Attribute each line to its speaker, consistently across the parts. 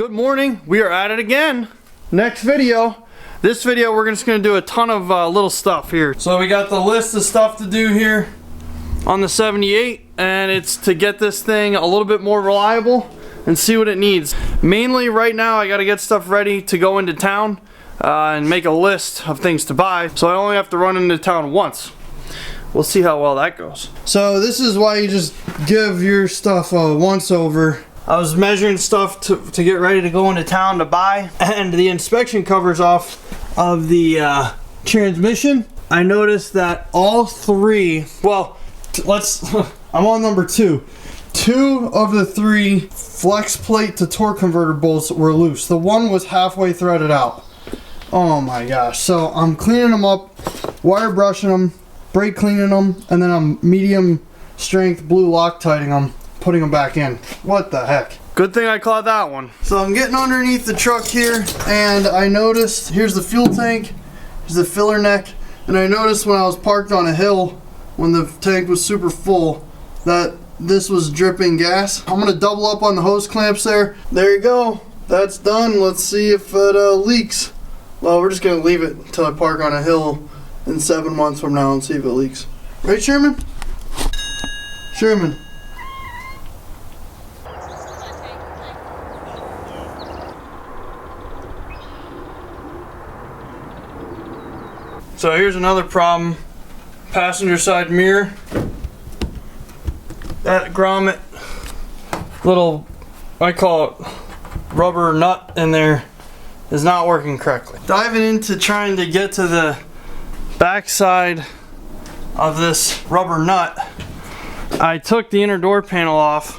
Speaker 1: Good morning, we are at it again. Next video. This video we're just going to do a ton of little stuff here. So we got the list of stuff to do here on the 78, and it's to get this thing a little bit more reliable and see what it needs. Mainly right now I got to get stuff ready to go into town and make a list of things to buy, so I only have to run into town once. We'll see how well that goes. So this is why you just give your stuff a once over. I was measuring stuff to get ready to go into town to buy, and the inspection covers off of the transmission. I noticed that all three, well, I'm on number 2. 2 of the 3 flex plate to torque converter bolts were loose. The one was halfway threaded out. Oh my gosh. So I'm cleaning them up, wire brushing them, brake cleaning them, and then I'm medium strength blue Loctiting them, putting them back in. What the heck? Good thing I caught that one. So I'm getting underneath the truck here, and I noticed, here's the fuel tank, here's the filler neck, and I noticed when I was parked on a hill, when the tank was super full, that this was dripping gas. I'm gonna double up on the hose clamps there. There you go. That's done. Let's see if it leaks. Well, we're just gonna leave it until I park on a hill in 7 months from now and see if it leaks. Right, Sherman? Sherman. So here's another problem. Passenger side mirror. That grommet, little, I call it rubber nut in there, is not working correctly. Diving into trying to get to the back side of this rubber nut, I took the inner door panel off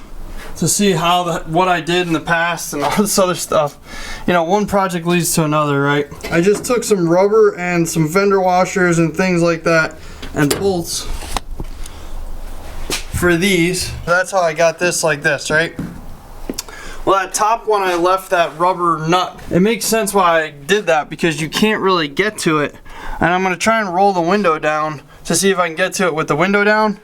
Speaker 1: to see how what I did in the past and all this other stuff. You know, one project leads to another, right? I just took some rubber and some fender washers and things like that and bolts for these. That's how I got this like this, right? Well, that top one I left that rubber nut. It makes sense why I did that, because you can't really get to it. And I'm gonna try and roll the window down to see if I can get to it with the window down.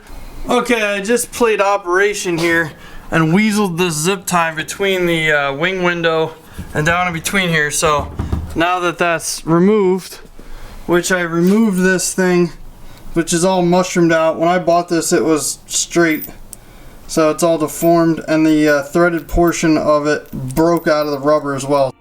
Speaker 1: Okay, I just played operation here and weaseled this zip tie between the wing window and down in between here. So now that that's removed, which I removed this thing, which is all mushroomed out. When I bought this, it was straight. So it's all deformed, and the threaded portion of it broke out of the rubber as well.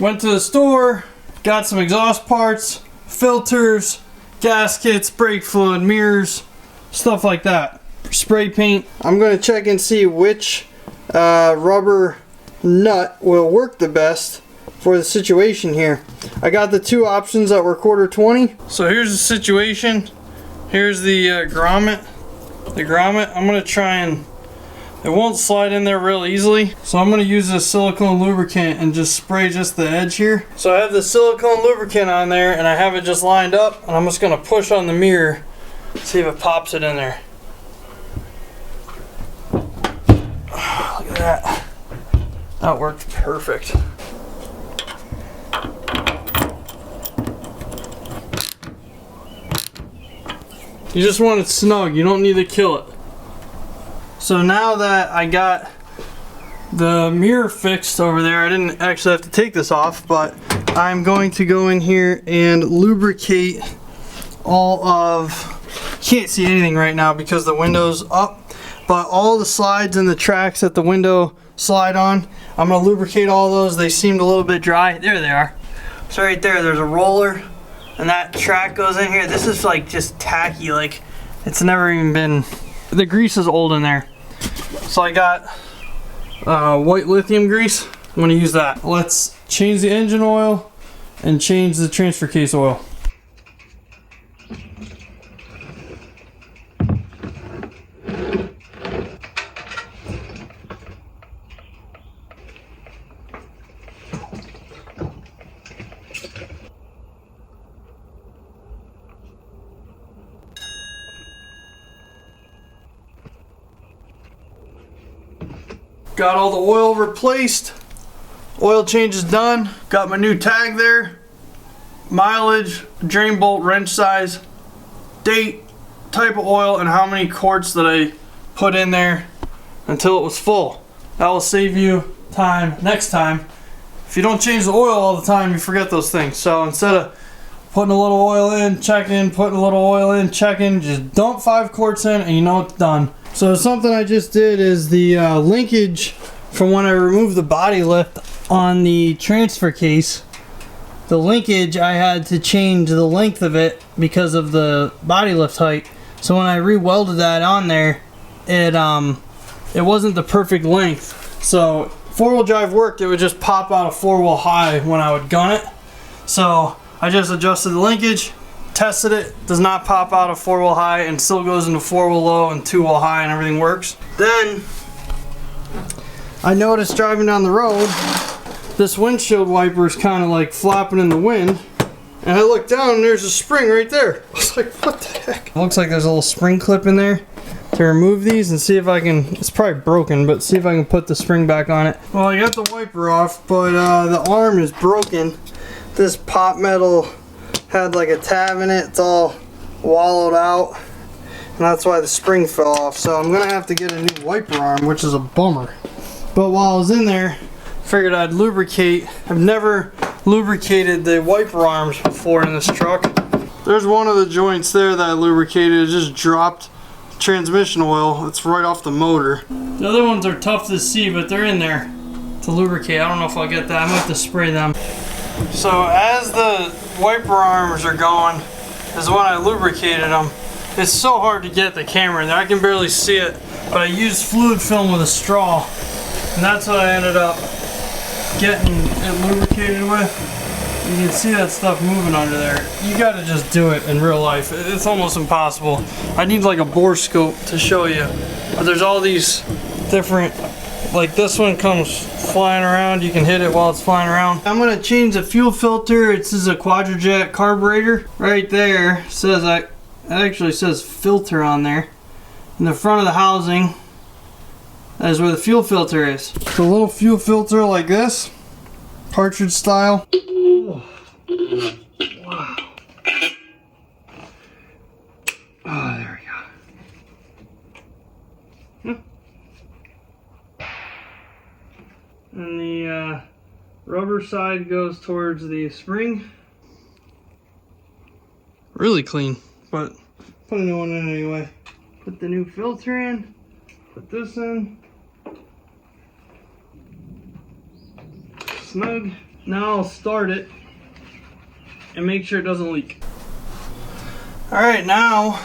Speaker 1: Went to the store, got some exhaust parts, filters, gaskets, brake fluid, mirrors, stuff like that. Spray paint. I'm going to check and see which rubber nut will work the best for the situation here. I got the 2 options that were 1/4 20. So here's the situation. Here's the grommet. The grommet, I'm going to try and, it won't slide in there real easily. So I'm going to use this silicone lubricant and just spray just the edge here. So I have the silicone lubricant on there, and I have it just lined up, and I'm just going to push on the mirror, see if it pops it in there. Look at that. That worked perfect. You just want it snug, you don't need to kill it. So now that I got the mirror fixed over there, I didn't actually have to take this off, but I'm going to go in here and lubricate all of, can't see anything right now because the window's up, but all the slides and the tracks that the window slide on, I'm going to lubricate all those. They seemed a little bit dry. There they are. So right there, there's a roller. And that track goes in here. This is like just tacky, like it's never even been, the grease is old in there. So I got white lithium grease. I'm gonna use that. Let's change the engine oil and change the transfer case oil. Got all the oil replaced. Oil change is done. Got my new tag there. Mileage, drain bolt, wrench size, date, type of oil, and how many quarts that I put in there. until it was full. That will save you time next time. If you don't change the oil all the time, you forget those things. So instead of putting a little oil in, checking, putting a little oil in, checking, just dump 5 quarts in and you know it's done. So something I just did is the linkage from when I removed the body lift on the transfer case. The linkage, I had to change the length of it because of the body lift height. So when I re-welded that on there, it wasn't the perfect length. So 4-wheel drive worked, it would just pop out a 4-wheel high when I would gun it. So I just adjusted the linkage, tested it, does not pop out a 4-wheel high and still goes into 4-wheel low and 2-wheel high and everything works. Then I noticed driving down the road, this windshield wiper is kind of like flopping in the wind. And I looked down and there's a spring right there. I was like, what the heck? It looks like there's a little spring clip in there to remove these and see if I can, it's probably broken, but see if I can put the spring back on it. Well, I got the wiper off, but the arm is broken. This pop metal had like a tab in it. It's all wallowed out. And that's why the spring fell off. So I'm gonna have to get a new wiper arm, which is a bummer. But while I was in there, figured I'd lubricate. I've never lubricated the wiper arms before in this truck. There's one of the joints there that I lubricated. It just dropped transmission oil. It's right off the motor. The other ones are tough to see, but they're in there to lubricate. I don't know if I'll get that. I'm gonna have to spray them. So as the wiper arms are going is when I lubricated them. It's so hard to get the camera in there. I can barely see it, but I used fluid film with a straw, and that's what I ended up getting it lubricated with. You can see that stuff moving under there. You gotta just do it in real life. It's almost impossible. I need like a bore scope to show you. But there's all these different, like this one comes flying around. You can hit it while it's flying around. I'm gonna change the fuel filter. It says a Quadrajet carburetor. Right there says, it actually says filter on there. In the front of the housing, that is where the fuel filter is. It's a little fuel filter like this, cartridge style. Oh, wow. Oh, there we go. And the rubber side goes towards the spring. Really clean, but put a new one in anyway. Put the new filter in, put this in. Snug. Now I'll start it and make sure it doesn't leak. Alright, now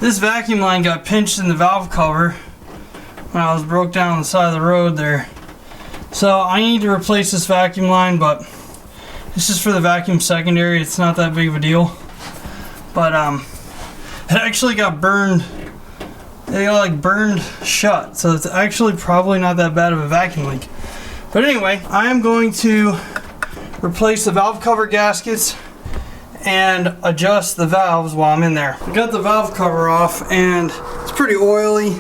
Speaker 1: this vacuum line got pinched in the valve cover when I was broke down on the side of the road there. So I need to replace this vacuum line, but this is for the vacuum secondary. It's not that big of a deal. But it actually got burned. It got like burned shut. So it's actually probably not that bad of a vacuum leak. But anyway, I am going to replace the valve cover gaskets and adjust the valves while I'm in there. I got the valve cover off and it's pretty oily.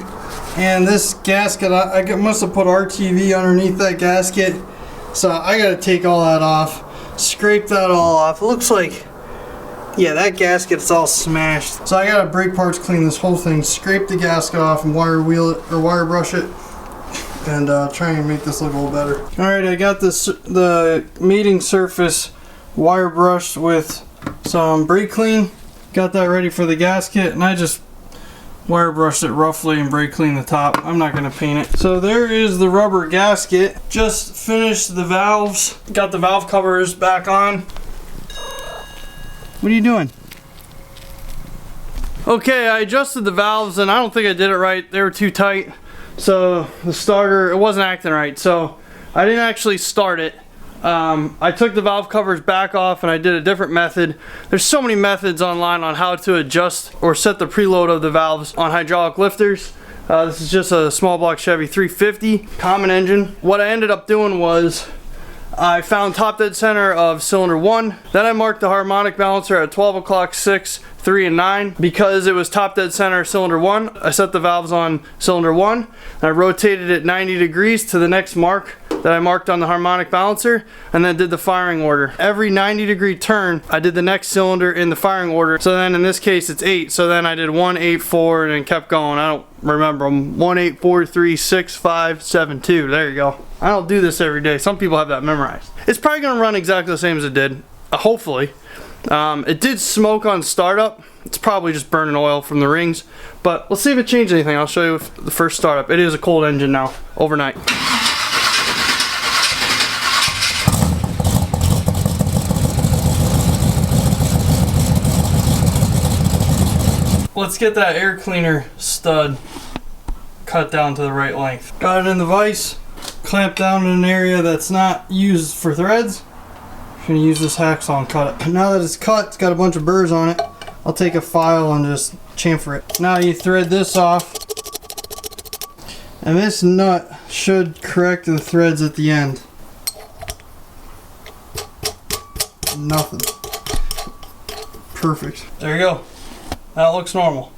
Speaker 1: And this gasket, I must have put RTV underneath that gasket. So I gotta take all that off, scrape that all off. It looks like, yeah, that gasket's all smashed. So I gotta brake parts clean this whole thing, scrape the gasket off and wire wheel it, or wire brush it. And try and make this look a little better. Alright, I got the mating surface wire brushed with some brake clean. Got that ready for the gasket, and I just wire brushed it roughly and brake clean the top. I'm not going to paint it. So there is the rubber gasket. Just finished the valves. Got the valve covers back on. What are you doing? Okay, I adjusted the valves and I don't think I did it right. They were too tight. So the starter, it wasn't acting right, so I didn't actually start it. I took the valve covers back off and I did a different method. There's so many methods online on how to adjust or set the preload of the valves on hydraulic lifters. This is just a small block Chevy 350 common engine. What I ended up doing was I found top dead center of cylinder 1. Then I marked the harmonic balancer at 12 o'clock, 6, 3, and 9. Because it was top dead center cylinder 1, I set the valves on cylinder 1. And I rotated it 90 degrees to the next mark that I marked on the harmonic balancer, and then did the firing order. Every 90-degree turn, I did the next cylinder in the firing order. So then in this case it's 8. So then I did 1, 8, 4, and then kept going. remember them. 18436572. There you go. I don't do this every day. Some people have that memorized. It's probably going to run exactly the same as it did. Hopefully. It did smoke on startup. It's probably just burning oil from the rings. But let's see if it changed anything. I'll show you the first startup. It is a cold engine now, overnight. Let's get that air cleaner stud cut down to the right length. Got it in the vise, clamped down in an area that's not used for threads. I'm gonna use this hacksaw and cut it. Now that it's cut, it's got a bunch of burrs on it. I'll take a file and just chamfer it. Now you thread this off, and this nut should correct the threads at the end. Nothing. Perfect. There you go. That looks normal.